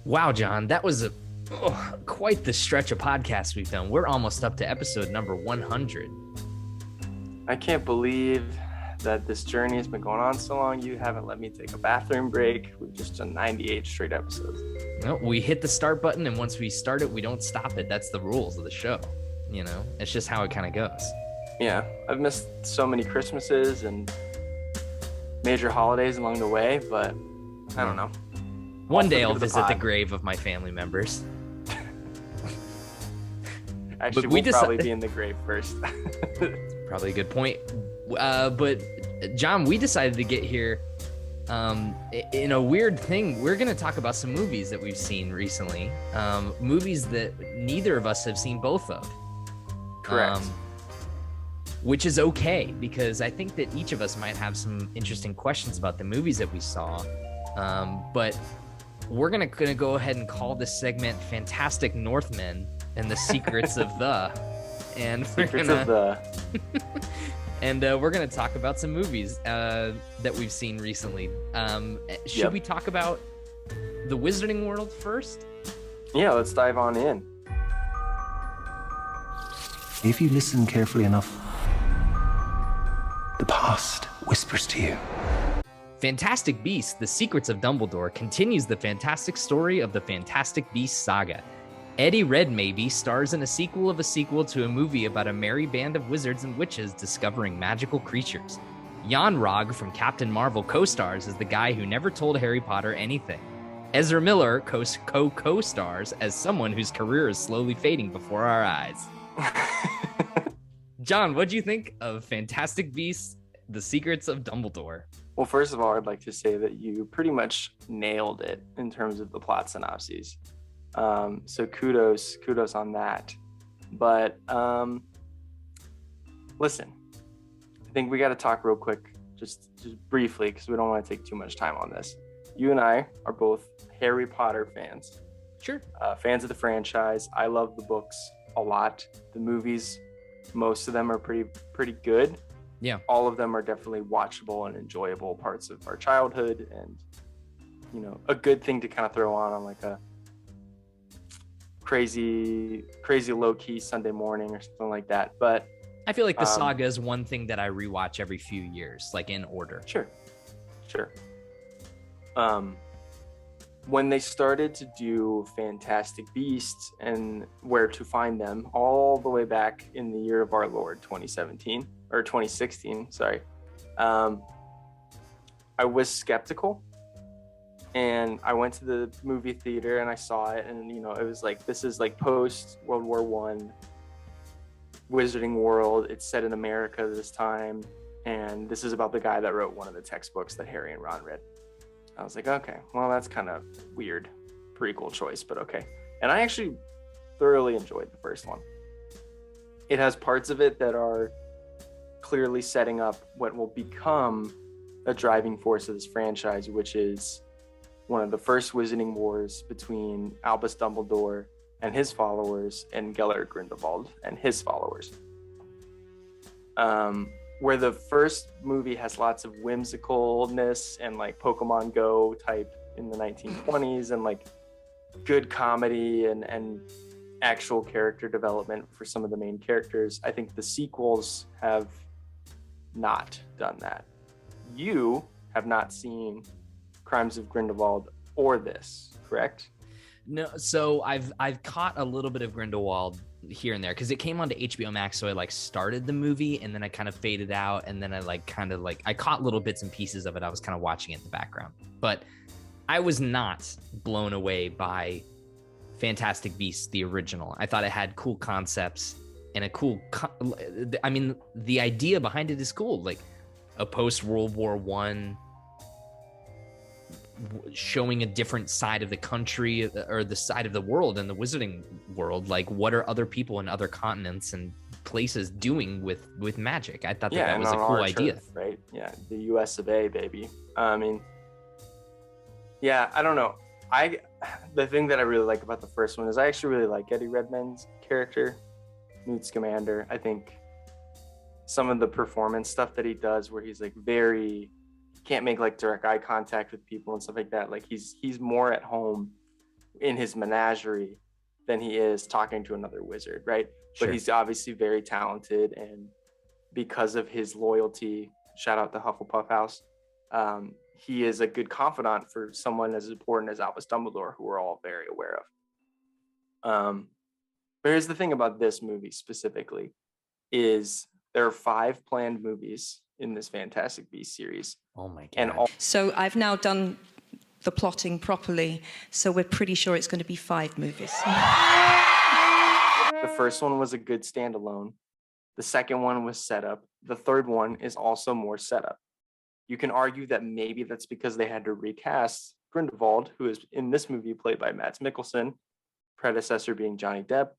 Wow, John, that was quite the stretch of podcasts we've done. We're almost up to episode number 100. I can't believe that this journey has been going on so long. You haven't let me take a bathroom break. We've just done 98 straight episodes. No, we hit the start button, and once we start it, we don't stop it. That's the rules of the show. You know, it's just how it kind of goes. Yeah, I've missed so many Christmases and major holidays along the way, but I don't know. One day I'll visit the grave of my family members. Actually, we'll probably be in the grave first. Probably a good point. But John, we decided to get here in a weird thing. We're going to talk about some movies that we've seen recently. Movies that neither of us have seen both of. Correct. Which is okay, because I think that each of us might have some interesting questions about the movies that we saw. But we're gonna go ahead and call this segment Fantastic Northmen and the Secrets of the. And we're gonna talk about some movies that we've seen recently. Should we talk about the Wizarding World first? Yeah, let's dive on in. If you listen carefully enough, the past whispers to you. Fantastic Beasts: The Secrets of Dumbledore continues the fantastic story of the Fantastic Beasts saga. Eddie Redmaybe stars in a sequel of a sequel to a movie about a merry band of wizards and witches discovering magical creatures. Jan Rog from Captain Marvel co-stars as the guy who never told Harry Potter anything. Ezra Miller co-stars as someone whose career is slowly fading before our eyes. John, what do you think of Fantastic Beasts: The Secrets of Dumbledore? Well, first of all, I'd like to say that you pretty much nailed it in terms of the plot synopses. So kudos on that. But listen, I think we got to talk real quick, just briefly, because we don't want to take too much time on this. You and I are both Harry Potter fans. Sure. Fans of the franchise. I love the books a lot. The movies, most of them are pretty good. Yeah. All of them are definitely watchable and enjoyable parts of our childhood, and a good thing to kind of throw on like a crazy low-key Sunday morning or something like that. But I feel like the saga is one thing that I rewatch every few years, like in order. Sure. When they started to do Fantastic Beasts and Where to Find Them all the way back in the year of our Lord 2017 or 2016, sorry, I was skeptical, and I went to the movie theater and I saw it, and it was like, this is like post World War I Wizarding World. It's set in America this time, and this is about the guy that wrote one of the textbooks that Harry and Ron read. I was like, okay, well, that's kind of weird prequel choice, but okay. And I actually thoroughly enjoyed the first one. It has parts of it that are clearly setting up what will become a driving force of this franchise, which is one of the first Wizarding Wars between Albus Dumbledore and his followers and Gellert Grindelwald and his followers. Where the first movie has lots of whimsicalness and like Pokemon Go type in the 1920s and like good comedy and actual character development for some of the main characters. I think the sequels have not done that. You have not seen Crimes of Grindelwald or this, correct? No, so I've caught a little bit of Grindelwald here and there because it came onto HBO Max, so I like started the movie and then I kind of faded out, and then I I caught little bits and pieces of it. I was kind of watching it in the background, but I was not blown away by Fantastic Beasts, the original. I thought it had cool concepts and a cool the idea behind it is cool, like a post World War I showing a different side of the country or the side of the world and the wizarding world. Like, what are other people in other continents and places doing with magic? I thought that was a cool idea. Turf, right? Yeah, the US of A, baby. I mean, yeah, I don't know. The thing that I really like about the first one is I actually really like Eddie Redmayne's character, Newt Scamander. I think some of the performance stuff that he does, where he's like can't make like direct eye contact with people and stuff like that. Like he's more at home in his menagerie than he is talking to another wizard, right? Sure. But he's obviously very talented, and because of his loyalty, shout out to Hufflepuff House, he is a good confidant for someone as important as Albus Dumbledore, who we're all very aware of. But here's the thing about this movie specifically, is there are 5 planned movies in this Fantastic Beasts series. Oh my God. And all So I've now done the plotting properly, so we're pretty sure it's going to be 5 movies. the first one was a good standalone. The second one was setup. The third one is also more setup. You can argue that maybe that's because they had to recast Grindelwald, who is in this movie played by Mads Mikkelsen, predecessor being Johnny Depp.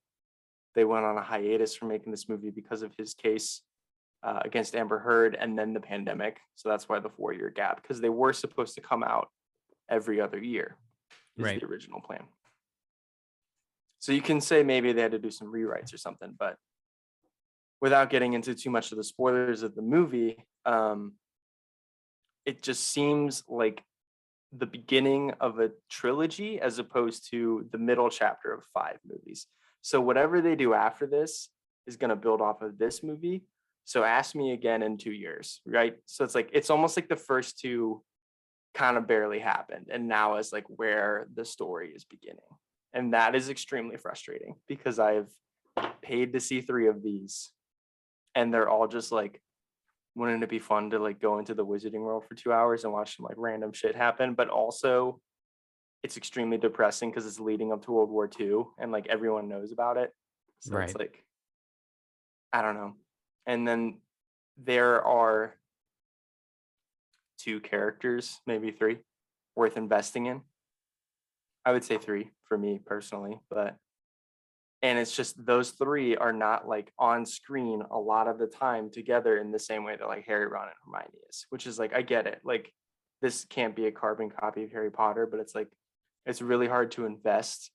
They went on a hiatus for making this movie because of his case against Amber Heard, and then the pandemic. So that's why the 4-year gap, because they were supposed to come out every other year, is Right. the original plan. So you can say maybe they had to do some rewrites or something, but without getting into too much of the spoilers of the movie, it just seems like the beginning of a trilogy as opposed to the middle chapter of 5 movies. So whatever they do after this is going to build off of this movie. So ask me again in 2 years, right? So it's like, it's almost like the first 2 kind of barely happened, and now is like where the story is beginning. And that is extremely frustrating because I've paid to see 3 of these, and they're all just like, wouldn't it be fun to like go into the wizarding world for 2 hours and watch some like random shit happen? But also it's extremely depressing because it's leading up to World War II and like everyone knows about it. So Right. it's like, I don't know. And then there are 2 characters, maybe 3, worth investing in. I would say 3 for me personally, and it's just those 3 are not like on screen a lot of the time together in the same way that like Harry, Ron, and Hermione is, which is like, I get it. Like, this can't be a carbon copy of Harry Potter, but it's like, it's really hard to invest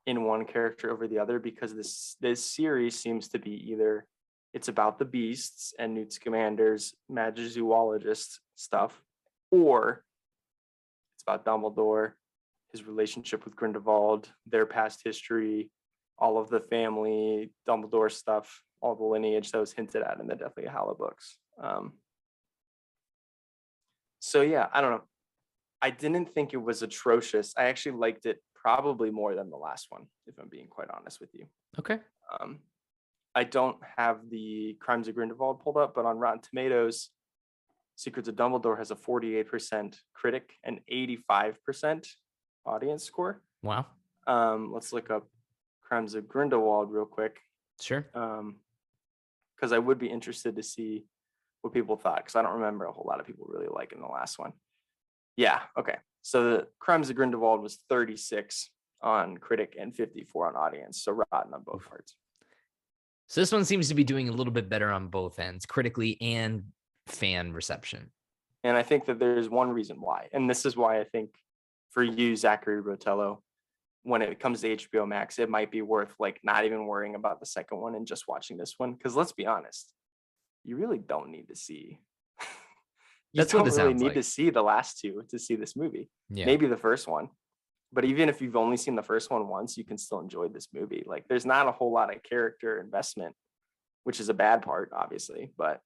in one character over the other because this series seems to be either it's about the beasts and Newt Scamander's magizoologist stuff, or it's about Dumbledore, his relationship with Grindelwald, their past history, all of the family, Dumbledore stuff, all the lineage that was hinted at in the Deathly Hallows books. So yeah, I don't know. I didn't think it was atrocious. I actually liked it probably more than the last one, if I'm being quite honest with you. Okay. I don't have the Crimes of Grindelwald pulled up, but on Rotten Tomatoes, Secrets of Dumbledore has a 48% critic and 85% audience score. Wow. Let's look up Crimes of Grindelwald real quick, Sure. because I would be interested to see what people thought, because I don't remember a whole lot of people really liking the last one. Yeah, okay. So the Crimes of Grindelwald was 36 on critic and 54 on audience, so rotten on both parts. So this one seems to be doing a little bit better on both ends, critically and fan reception. And I think that there's one reason why, and this is why I think for you, Zachary Rotello, when it comes to HBO Max, it might be worth like not even worrying about the second one and just watching this one. Because let's be honest, you really don't need to see. That's what it really sounds need like. to see the last 2 to see this movie. Yeah. Maybe the first one, but even if you've only seen the first one once, you can still enjoy this movie. Like, there's not a whole lot of character investment, which is a bad part, obviously. But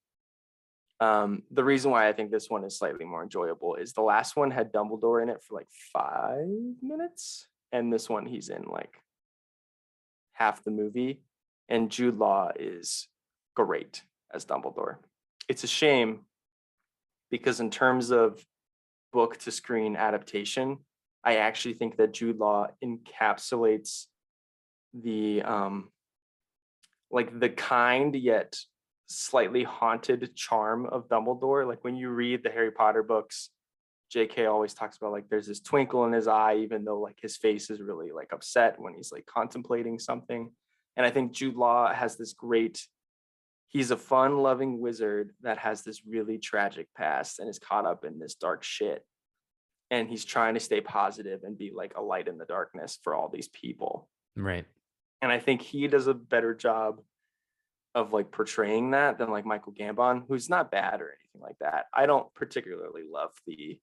the reason why I think this one is slightly more enjoyable is the last one had Dumbledore in it for like 5 minutes, and this one he's in like half the movie, and Jude Law is great as Dumbledore. It's a shame because in terms of book to screen adaptation, I actually think that Jude Law encapsulates the like the kind yet slightly haunted charm of Dumbledore. Like, when you read the Harry Potter books, JK always talks about like there's this twinkle in his eye, even though like his face is really like upset when he's like contemplating something. And I think Jude Law has this great, he's a fun-loving wizard that has this really tragic past and is caught up in this dark shit. And he's trying to stay positive and be like a light in the darkness for all these people. Right. And I think he does a better job of like portraying that than like Michael Gambon, who's not bad or anything like that. I don't particularly love the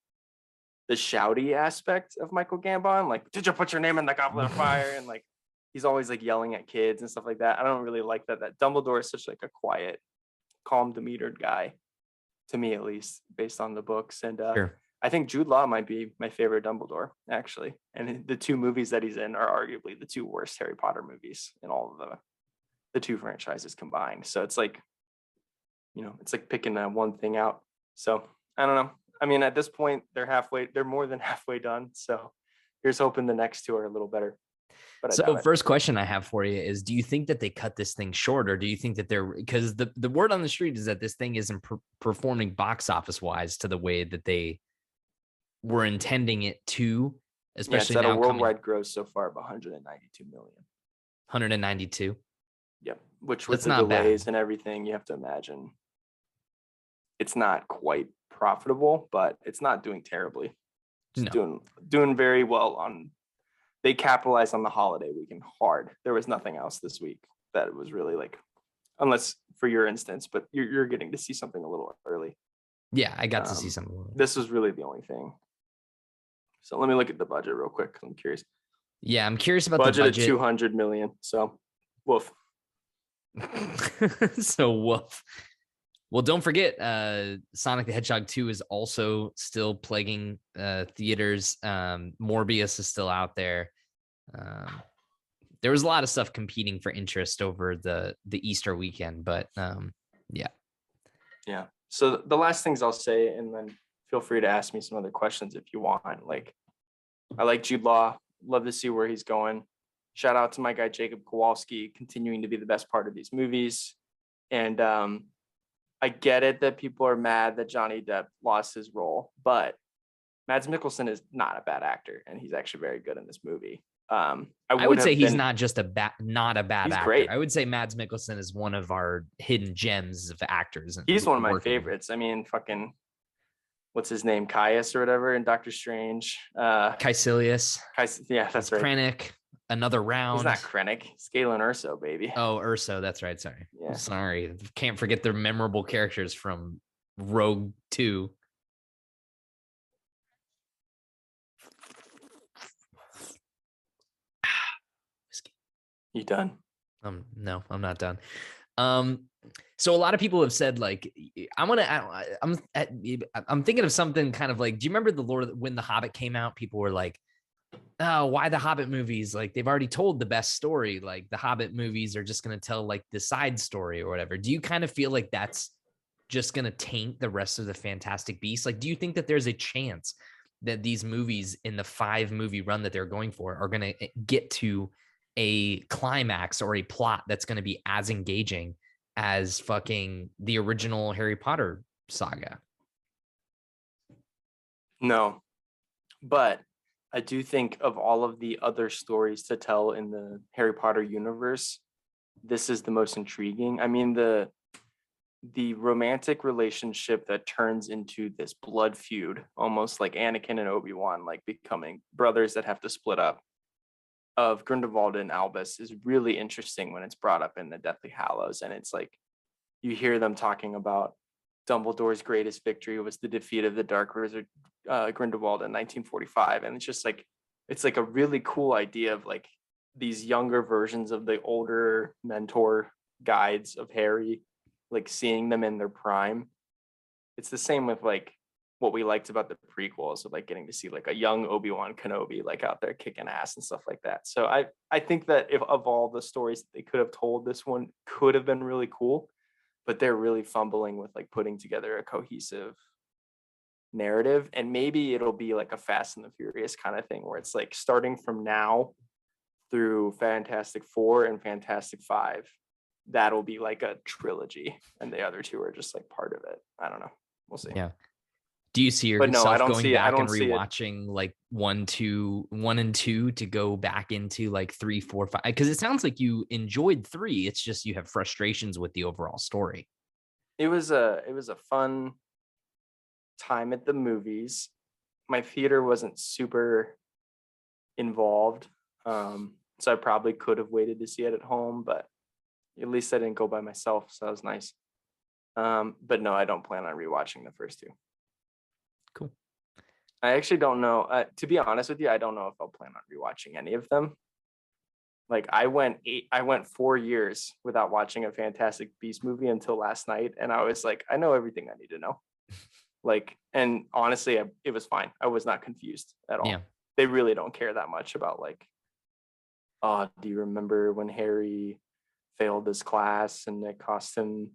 the shouty aspect of Michael Gambon. Like, did you put your name in the Goblet of Fire? And like, he's always like yelling at kids and stuff like that. I don't really like that. That Dumbledore is such like a quiet, calm, demeanored guy, to me at least, based on the books. And Sure. I think Jude Law might be my favorite Dumbledore, actually. And the two movies that he's in are arguably the two worst Harry Potter movies in all of the two franchises combined. So it's like, it's like picking one thing out. So I don't know. I mean, at this point, they're more than halfway done. So here's hoping the next two are a little better. But So first question I have for you is, do you think that they cut this thing short, or do you think that because the word on the street is that this thing isn't performing box office wise to the way that they were intending it to, especially it's at now a worldwide gross so far of 192 million. 192. Yep. Which with That's the not delays bad. and everything, you have to imagine it's not quite profitable, but it's not doing terribly. It's doing very well they capitalized on the holiday weekend hard. There was nothing else this week that was really like, unless for your instance, but you're getting to see something a little early. Yeah, I got to see something. This was really the only thing. So let me look at the budget real quick. I'm curious. Yeah, I'm curious about budget the budget. At 200 million. So, woof. So woof. Well, don't forget, Sonic the Hedgehog 2 is also still plaguing theaters. Morbius is still out there. There was a lot of stuff competing for interest over the Easter weekend, but yeah. Yeah. So the last things I'll say, and then feel free to ask me some other questions if you want. Like, I like Jude Law. Love to see where he's going. Shout out to my guy, Jacob Kowalski, continuing to be the best part of these movies. And I get it that people are mad that Johnny Depp lost his role, but Mads Mikkelsen is not a bad actor, and he's actually very good in this movie. I would say he's not just not a bad he's actor. Great. I would say Mads Mikkelsen is one of our hidden gems of actors. He's one of my favorites. I mean, fucking, what's his name? Caius or whatever in Doctor Strange. Caecilius. Yeah, that's right. Krennic. Another round. He's not Krennic. He's Galen Erso, baby. Oh, Urso. That's right. Sorry. Yeah. Sorry. Can't forget the memorable characters from Rogue 2. You done? No, I'm not done. So a lot of people have said, like, I'm thinking of something kind of like, do you remember when The Hobbit came out? People were like, oh, why the Hobbit movies? Like, they've already told the best story. Like, the Hobbit movies are just going to tell like the side story or whatever. Do you kind of feel like that's just going to taint the rest of the Fantastic Beasts? Like, do you think that there's a chance that these movies in the 5-movie run that they're going for are going to get to a climax or a plot that's going to be as engaging as fucking the original Harry Potter saga? No, but I do think of all of the other stories to tell in the Harry Potter universe, this is the most intriguing. I mean, the romantic relationship that turns into this blood feud, almost like Anakin and Obi-Wan, like becoming brothers that have to split up, of Grindelwald and Albus, is really interesting when it's brought up in the Deathly Hallows. And it's like, you hear them talking about Dumbledore's greatest victory was the defeat of the Dark Wizard Grindelwald in 1945. And it's just like, it's like a really cool idea of like these younger versions of the older mentor guides of Harry, like seeing them in their prime. It's the same with like what we liked about the prequels of like getting to see like a young Obi-Wan Kenobi like out there kicking ass and stuff like that. So I think that if of all the stories that they could have told, this one could have been really cool, but they're really fumbling with like putting together a cohesive narrative. And maybe it'll be like a Fast and the Furious kind of thing where it's like starting from now through Fantastic Four and Fantastic Five, that'll be like a trilogy, and the other two are just like part of it. I don't know. We'll see. Yeah. Do you see yourself going back and rewatching like 1, and 2 to go back into like 3, 4, 5? Because it sounds like you enjoyed 3. It's just you have frustrations with the overall story. It was a fun time at the movies. My theater wasn't super involved, so I probably could have waited to see it at home, but at least I didn't go by myself, so that was nice. But no, I don't plan on rewatching the first 2. Cool. I actually don't know. To be honest with you, I don't know if I'll plan on rewatching any of them. Like I went 4 years without watching a Fantastic Beast movie until last night, and I was like, I know everything I need to know. Like, and honestly, it was fine. I was not confused at all. Yeah. They really don't care that much about like, oh, do you remember when Harry failed this class and it cost him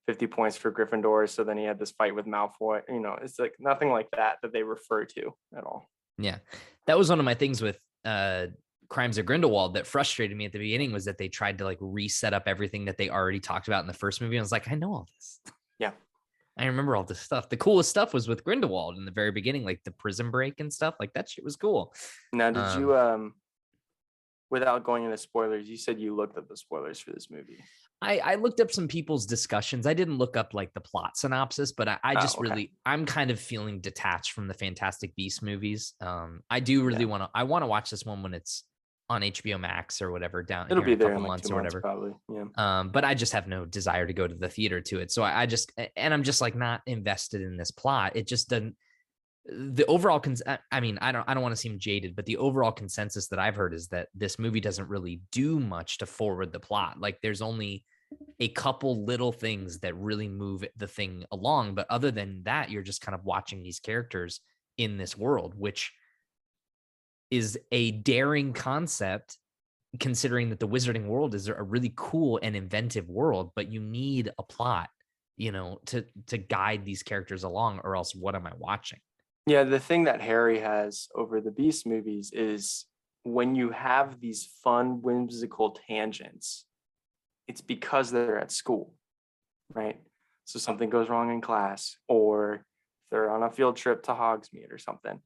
50 points for Gryffindor? So then he had this fight with Malfoy. You know, it's like nothing like that they refer to at all. Yeah. That was one of my things with Crimes of Grindelwald that frustrated me at the beginning, was that they tried to like reset up everything that they already talked about in the first movie. I was like, I know all this. Yeah. I remember all this stuff. The coolest stuff was with Grindelwald in the very beginning, like the prison break and stuff. Like that shit was cool. Now, did you without going into spoilers, you said you looked up the spoilers for this movie. I looked up some people's discussions. I didn't look up like the plot synopsis, but I just really, I'm kind of feeling detached from the Fantastic Beasts movies. I do really want to watch this one when it's on HBO Max or whatever down. It'll be in a there couple in like months 2 or months, whatever. probably. Yeah. But I just have no desire to go to the theater to it. So I'm just like not invested in this plot. It just doesn't. The overall, I mean, I don't want to seem jaded, but the overall consensus that I've heard is that this movie doesn't really do much to forward the plot. Like there's only a couple little things that really move the thing along. But other than that, you're just kind of watching these characters in this world, which is a daring concept, considering that the wizarding world is a really cool and inventive world, but you need a plot, you know, to guide these characters along, or else what am I watching? Yeah, the thing that Harry has over the Beast movies is when you have these fun, whimsical tangents, it's because they're at school, right? So something goes wrong in class, or they're on a field trip to Hogsmeade or something.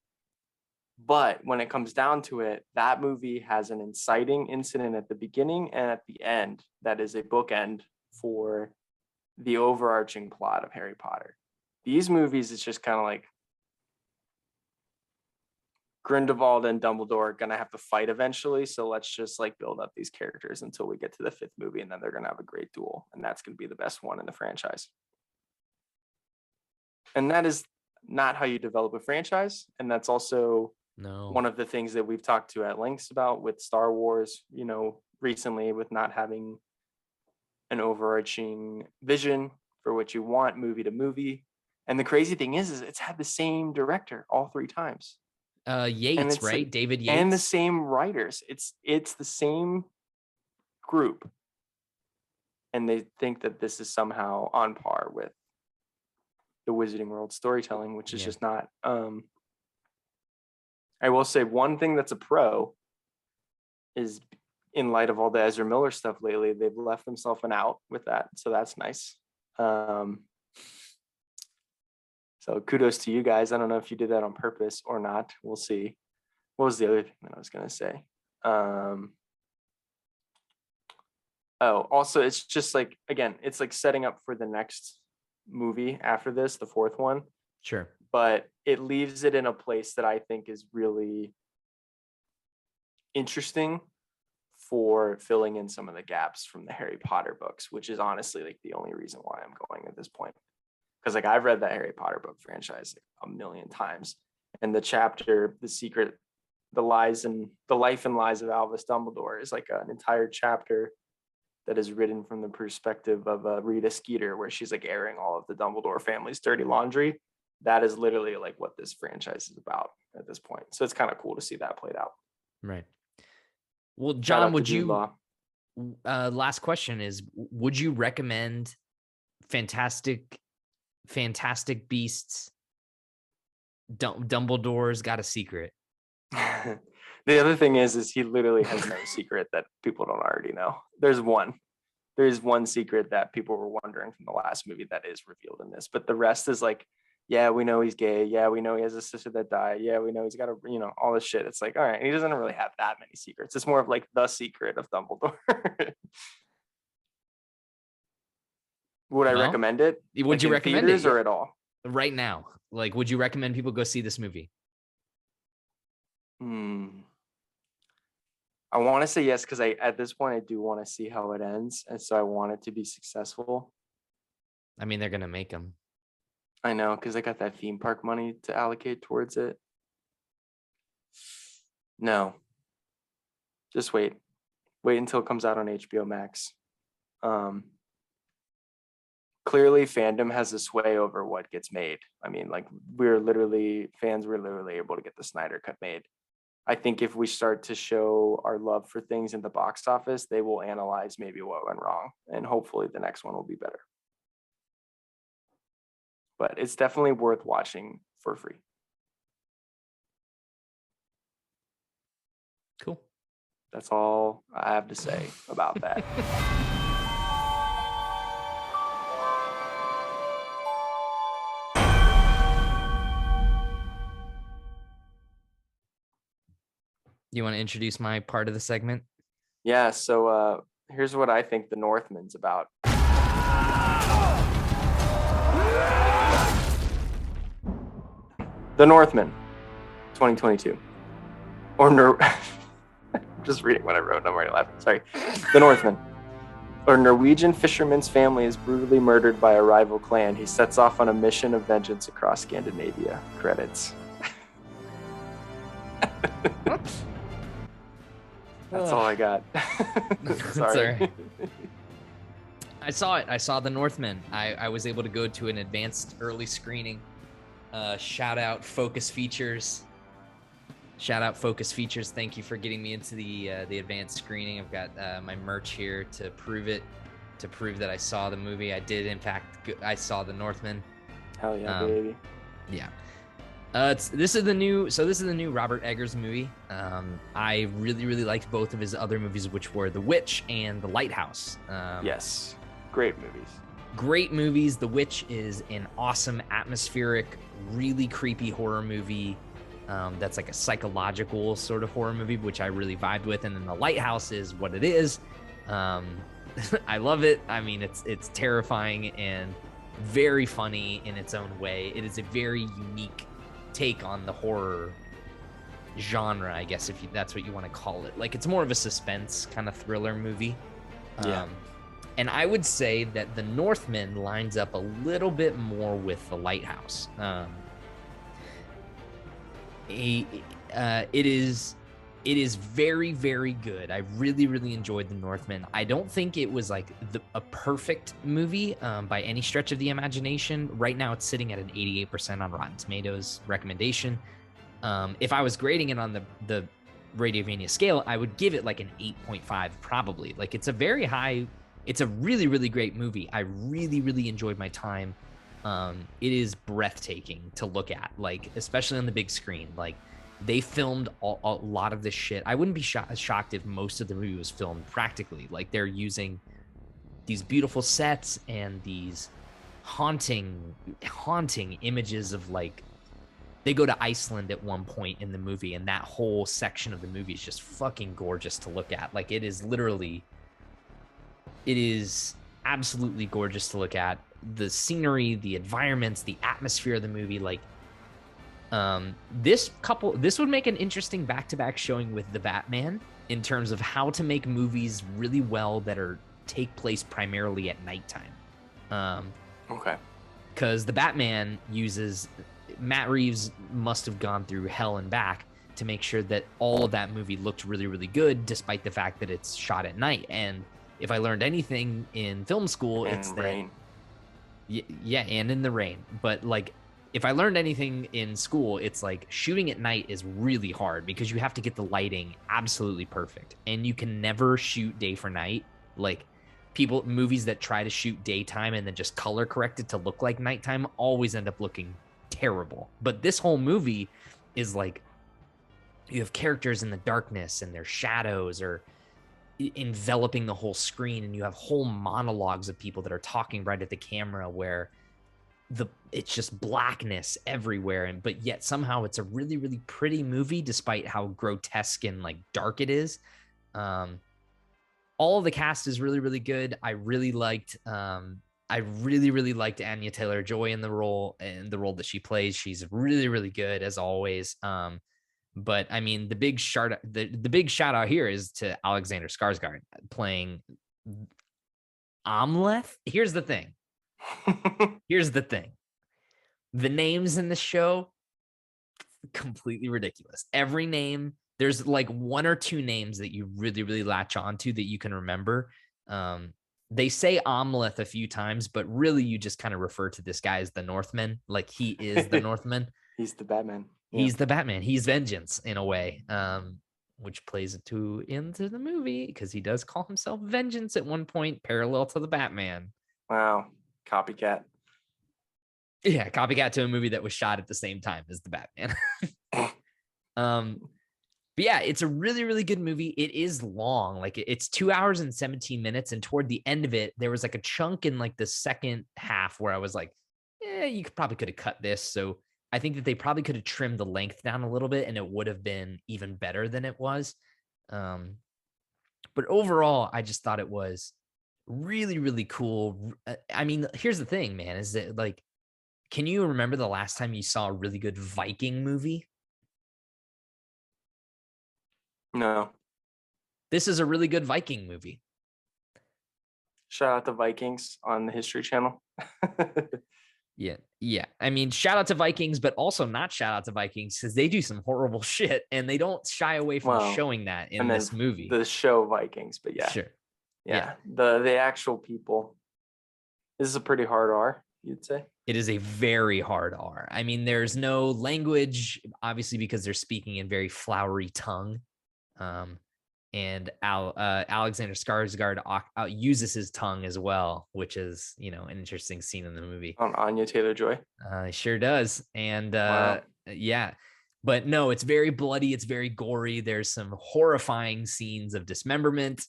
But when it comes down to it, that movie has an inciting incident at the beginning and at the end that is a bookend for the overarching plot of Harry Potter. These movies, it's just kind of like Grindelwald and Dumbledore are gonna have to fight eventually, so let's just like build up these characters until we get to the 5th movie, and then they're gonna have a great duel, and that's gonna be the best one in the franchise. And that is not how you develop a franchise, and that's also one of the things that we've talked to at lengths about with Star Wars, you know, recently, with not having an overarching vision for what you want movie to movie. And the crazy thing is it's had the same director all 3 times. Yates, right? Like, David Yates, and the same writers. It's the same group, and they think that this is somehow on par with the Wizarding World storytelling, which is just not. I will say one thing that's a pro is, in light of all the Ezra Miller stuff lately, they've left themselves an out with that, so that's nice. So kudos to you guys. I don't know if you did that on purpose or not. We'll see. What was the other thing that I was going to say? Also, it's just like, again, it's like setting up for the next movie after this, the 4th one. Sure. But it leaves it in a place that I think is really interesting for filling in some of the gaps from the Harry Potter books, which is honestly like the only reason why I'm going at this point. Because like I've read that Harry Potter book franchise like 1,000,000 times, and the chapter, the life and lies of Albus Dumbledore is like an entire chapter that is written from the perspective of Rita Skeeter, where she's like airing all of the Dumbledore family's dirty laundry. That is literally like what this franchise is about at this point. So it's kind of cool to see that played out. Right. Well, John, would you? Last question is: would you recommend Fantastic Beasts? Dumbledore's got a secret. The other thing is he literally has no secret that people don't already know. There's one secret that people were wondering from the last movie that is revealed in this, but the rest is like, yeah, we know he's gay. Yeah, we know he has a sister that died. Yeah, we know he's got all this shit. It's like, all right, he doesn't really have that many secrets. It's more of like the secret of Dumbledore. Would I recommend it? Would you recommend it or at all? Right now? Like, would you recommend people go see this movie? I want to say yes, because at this point I do want to see how it ends, and so I want it to be successful. I mean, they're gonna make them. I know, because I got that theme park money to allocate towards it. No. Just wait. Wait until it comes out on HBO Max. Clearly fandom has a sway over what gets made. I mean, like fans were literally able to get the Snyder Cut made. I think if we start to show our love for things in the box office, they will analyze maybe what went wrong, and hopefully the next one will be better. But it's definitely worth watching for free. Cool. That's all I have to say about that. You want to introduce my part of the segment? Yeah, so here's what I think the Northman's about. The Northman, 2022. Or just reading what I wrote, I'm already laughing. Sorry. The Northman. A Norwegian fisherman's family is brutally murdered by a rival clan. He sets off on a mission of vengeance across Scandinavia. Credits. That's all I got. Sorry. I saw it. I saw The Northman. I was able to go to an advanced early screening. Shout out Focus Features. Thank you for getting me into the advanced screening. I've got my merch here to prove that I saw the movie. I did, in fact, I saw The Northman. Hell yeah, baby. Yeah. This is the new Robert Eggers movie. I really liked both of his other movies, which were The Witch and The Lighthouse. Yes, great movies. Great movies. The Witch is an awesome, atmospheric, really creepy horror movie. That's like a psychological sort of horror movie, which I really vibed with. And then The Lighthouse is what it is. I love it. I mean, it's terrifying and very funny in its own way. It is a very unique take on the horror genre, I guess, if that's what you want to call it. Like, it's more of a suspense kind of thriller movie. Yeah. And I would say that The Northman lines up a little bit more with The Lighthouse. It is very, very good. I really enjoyed The Northman. I don't think it was like a perfect movie by any stretch of the imagination. Right now it's sitting at an 88% on Rotten Tomatoes recommendation. If I was grading it on the Radiovania scale, I would give it like an 8.5 probably. Like, it's a very high, it's a really great movie. I really enjoyed my time. It is breathtaking to look at, like, especially on the big screen. Like, they filmed a lot of this shit. I wouldn't be shocked if most of the movie was filmed practically. Like, they're using these beautiful sets and these haunting images of, like, they go to Iceland at one point in the movie, and that whole section of the movie is just fucking gorgeous to look at. Like, it is absolutely gorgeous to look at. The scenery, the environments, the atmosphere of the movie, like, this would make an interesting back-to-back showing with the Batman in terms of how to make movies really well that take place primarily at nighttime. Okay. Because the Batman Matt Reeves must have gone through hell and back to make sure that all of that movie looked really good, despite the fact that it's shot at night. And if I learned anything in film school, it's rain. Yeah, and in the rain. But, like, if I learned anything in school, it's like shooting at night is really hard because you have to get the lighting absolutely perfect, and you can never shoot day for night. Like, movies that try to shoot daytime and then just color correct it to look like nighttime always end up looking terrible. But this whole movie is like, you have characters in the darkness and their shadows are enveloping the whole screen, and you have whole monologues of people that are talking right at the camera where it's just blackness everywhere, but yet somehow it's a really pretty movie despite how grotesque and, like, dark it is. All of the cast is really good. I really liked Anya Taylor-Joy in the role that she plays. She's really good as always. But I mean, the big shout out here is to Alexander Skarsgård playing Amleth. Here's the thing. The names in the show completely ridiculous. Every name, there's like one or two names that you really, really latch onto that you can remember. They say Amleth a few times, but really you just kind of refer to this guy as the Northman. Like he is the Northman. He's the Batman. He's the Batman. He's vengeance in a way, which plays into the movie because he does call himself Vengeance at one point, parallel to the Batman. Wow. Copycat. Yeah, copycat to a movie that was shot at the same time as the Batman. But yeah, it's a really, really good movie. It is long. Like it's 2 hours and 17 minutes. And toward the end of it, there was like a chunk in like the second half where I was like, you probably could have cut this. So I think that they probably could have trimmed the length down a little bit and it would have been even better than it was. But overall, I just thought it was really, really cool. I mean, here's the thing, man, is that like, can you remember the last time you saw a really good Viking movie? No. This is a really good Viking movie. Shout out to Vikings on the History Channel. Yeah. I mean, shout out to Vikings, but also not shout out to Vikings because they do some horrible shit and they don't shy away from showing that in this movie. The show Vikings, but yeah. Sure. Yeah. The actual people. This is a pretty hard R, you'd say. It is a very hard R. I mean, there's no language, obviously, because they're speaking in very flowery tongue. And Alexander Skarsgård uses his tongue as well, which is, an interesting scene in the movie. On Anya Taylor-Joy. He sure does. And wow. Yeah, but no, it's very bloody. It's very gory. There's some horrifying scenes of dismemberment,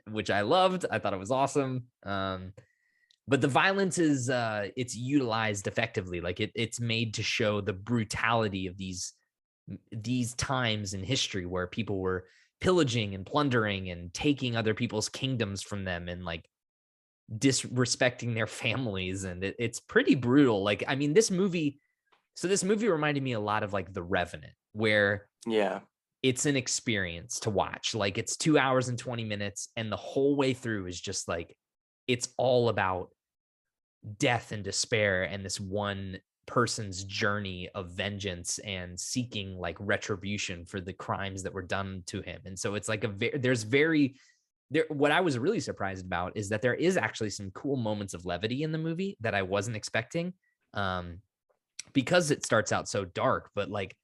which I loved. I thought it was awesome. But the violence is it's utilized effectively. Like it's made to show the brutality of these times in history where people were pillaging and plundering and taking other people's kingdoms from them and like disrespecting their families. And it's pretty brutal. Like, I mean, this movie reminded me a lot of like The Revenant, where it's an experience to watch. Like it's 2 hours and 20 minutes. And the whole way through is just like, it's all about death and despair and this one person's journey of vengeance and seeking like retribution for the crimes that were done to him. And so it's like what I was really surprised about is that there is actually some cool moments of levity in the movie that I wasn't expecting, because it starts out so dark. But like,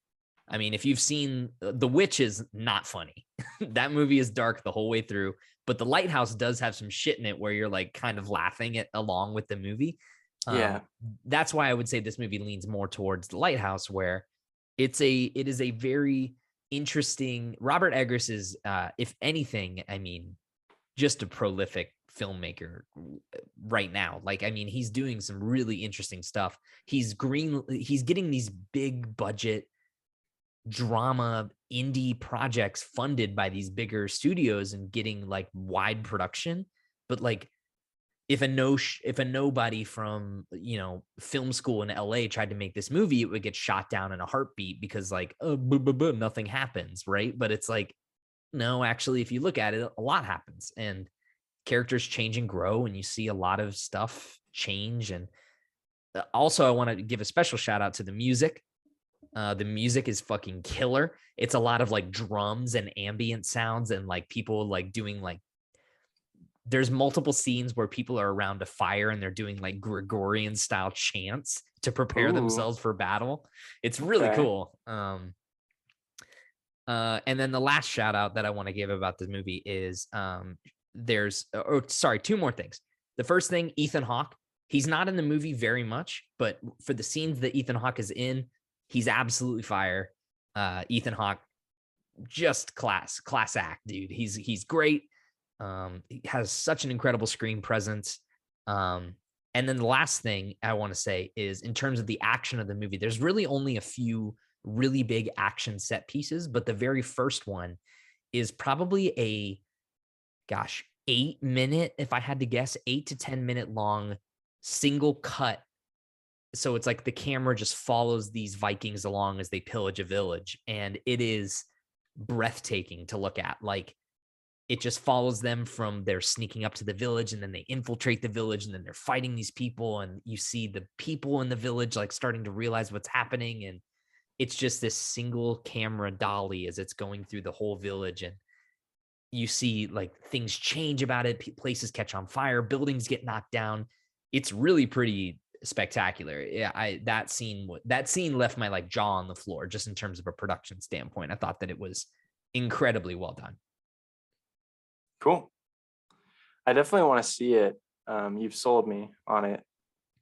I mean, if you've seen The Witch, is not funny. That movie is dark the whole way through, but The Lighthouse does have some shit in it where you're like kind of laughing along with the movie. That's why I would say this movie leans more towards The Lighthouse, where it is a very interesting. Robert Eggers is, if anything, I mean, just a prolific filmmaker right now. Like, I mean, he's doing some really interesting stuff. He's getting these big budget drama indie projects funded by these bigger studios and getting like wide production. But like, if a nobody from film school in LA tried to make this movie, it would get shot down in a heartbeat because like nothing happens, right? But it's like, no, actually, if you look at it, a lot happens and characters change and grow, and you see a lot of stuff change. And also, I want to give a special shout out to the music. The music is fucking killer. It's a lot of like drums and ambient sounds and like people like doing like, there's multiple scenes where people are around a fire and they're doing like Gregorian style chants to prepare themselves for battle. It's really cool. And then the last shout out that I want to give about this movie is two more things. The first thing, Ethan Hawke. He's not in the movie very much, but for the scenes that Ethan Hawke is in, he's absolutely fire. Ethan Hawke, just class act, dude. He's great. He has such an incredible screen presence. And then the last thing I want to say is, in terms of the action of the movie, there's really only a few really big action set pieces, but the very first one is probably 8 minute, if I had to guess, 8 to 10 minute long single cut. So it's like the camera just follows these Vikings along as they pillage a village, and it is breathtaking to look at. Like, it just follows them from their sneaking up to the village, and then they infiltrate the village, and then they're fighting these people, and you see the people in the village like starting to realize what's happening. And it's just this single camera dolly as it's going through the whole village, and you see like things change about it. Places catch on fire, buildings get knocked down. It's really pretty spectacular. Yeah, that scene left my like jaw on the floor just in terms of a production standpoint. I thought that it was incredibly well done. Cool. I definitely want to see it. You've sold me on it.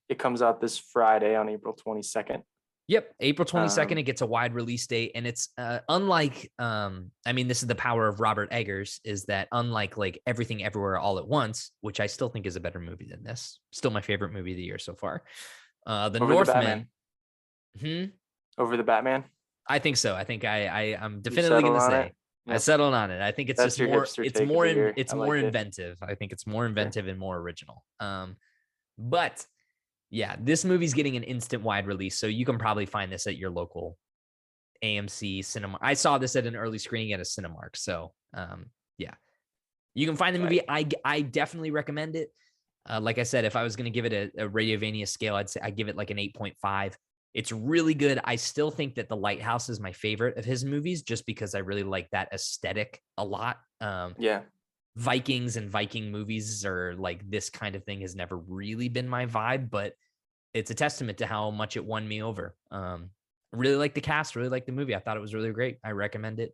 It comes out this Friday on April 22nd. Yep, April 22nd, it gets a wide release date, and it's unlike, I mean, this is the power of Robert Eggers, is that unlike like Everything Everywhere All at Once, which I still think is a better movie than this, still my favorite movie of the year so far. The Northman. Over the Batman? I think so. I think I'm definitively going to say I settled on it. I think it's just more, it's more inventive. I think it's more inventive and more original. But yeah, this movie's getting an instant wide release, so you can probably find this at your local AMC cinema. I saw this at an early screening at a Cinemark, so yeah, you can find the movie. I definitely recommend it. Like I said, if I was going to give it a Radiovania scale, I'd say I give it like an 8.5. It's really good. I still think that The Lighthouse is my favorite of his movies, just because I really like that aesthetic a lot. Yeah. Vikings and Viking movies are like, this kind of thing has never really been my vibe, but it's a testament to how much it won me over. Really like the cast, really like the movie. I thought it was really great. I recommend it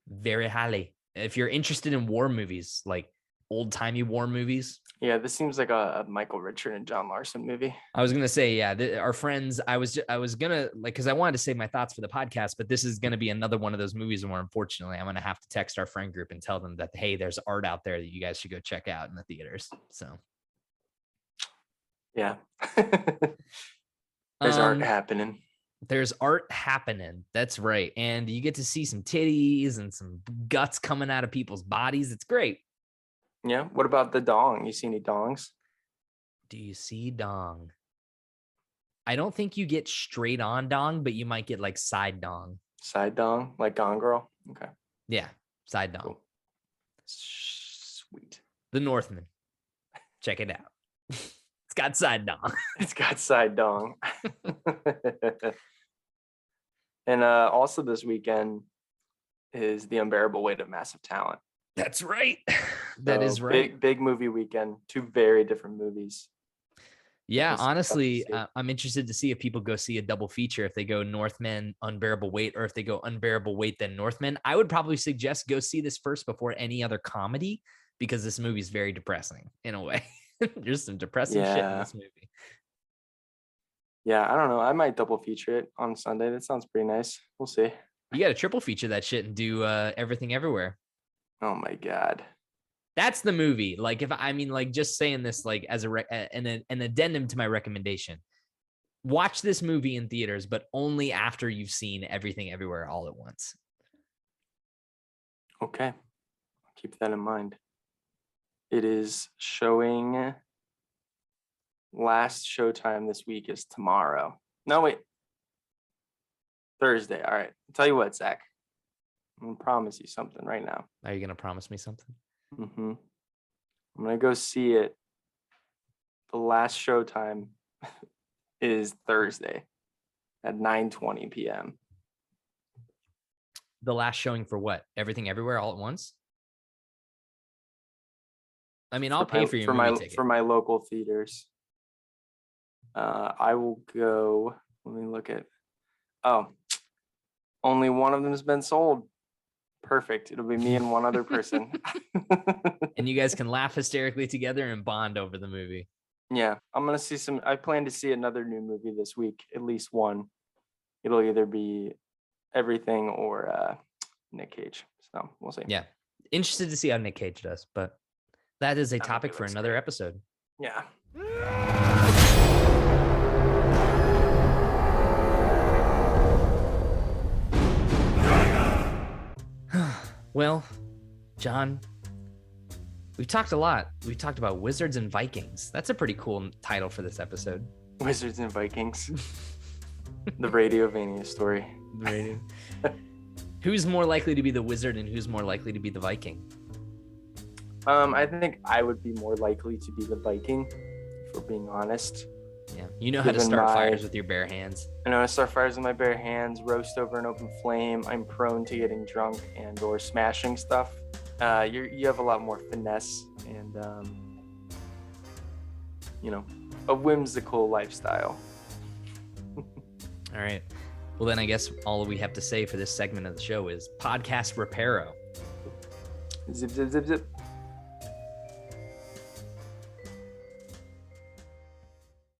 very highly. If you're interested in war movies, like old-timey war movies. Yeah, this seems like a Michael Richard and John Larson movie. I was gonna say, yeah, our friends. I was gonna like, because I wanted to save my thoughts for the podcast, but this is gonna be another one of those movies where unfortunately I'm gonna have to text our friend group and tell them that, hey, there's art out there that you guys should go check out in the theaters. So yeah, there's art happening. There's art happening. That's right, and you get to see some titties and some guts coming out of people's bodies. It's great. Yeah. What about the dong? You see any dongs? Do you see dong? I don't think you get straight on dong, but you might get like side dong. Side dong, like Gone Girl. Okay. Yeah, side dong. Cool. Sweet. The Northman. Check it out. It's got side dong. It's got side dong. And also this weekend is The Unbearable Weight of Massive Talent. That's right. That is right. Big movie weekend. Two very different movies. Yeah, honestly, I'm interested to see if people go see a double feature, if they go Northman, Unbearable Weight, or if they go Unbearable Weight, then Northman. I would probably suggest go see this first before any other comedy, because this movie is very depressing in a way. There's some depressing shit in this movie. Yeah, I don't know. I might double feature it on Sunday. That sounds pretty nice. We'll see. You got to triple feature that shit and do Everything Everywhere. Oh my God. That's the movie. Like, if I mean, like, just saying this, like, as an addendum to my recommendation, watch this movie in theaters, but only after you've seen Everything Everywhere All at Once. Okay. I'll keep that in mind. It is showing. Last showtime this week is tomorrow. No, wait. Thursday. All right. I'll tell you what, Zach. I'm going to promise you something right now. Are you going to promise me something? Mm-hmm. I'm going to go see it. The last showtime is Thursday at 9:20 p.m. The last showing for what? Everything Everywhere All at Once? I mean, I'll pay for your movie ticket. For my local theaters. I will go. Let me look at. Oh, only one of them has been sold. Perfect. It'll be me and one other person. And you guys can laugh hysterically together and bond over the movie. Yeah, I'm gonna see some. I plan to see another new movie this week, at least one. It'll either be Everything or Nick Cage. So we'll see. Yeah, interested to see how Nick Cage does, but that is a topic for another episode. Yeah. Well, John, we've talked a lot. We've talked about Wizards and Vikings. That's a pretty cool title for this episode. Wizards and Vikings. The Radiovania story. Who's more likely to be the wizard and who's more likely to be the Viking? I think I would be more likely to be the Viking, if we're being honest. Yeah, you know how to start fires with your bare hands. I know how to start fires with my bare hands, roast over an open flame. I'm prone to getting drunk and or smashing stuff. You have a lot more finesse and, a whimsical lifestyle. All right. Well, then I guess all we have to say for this segment of the show is podcast reparo. Zip, zip, zip, zip.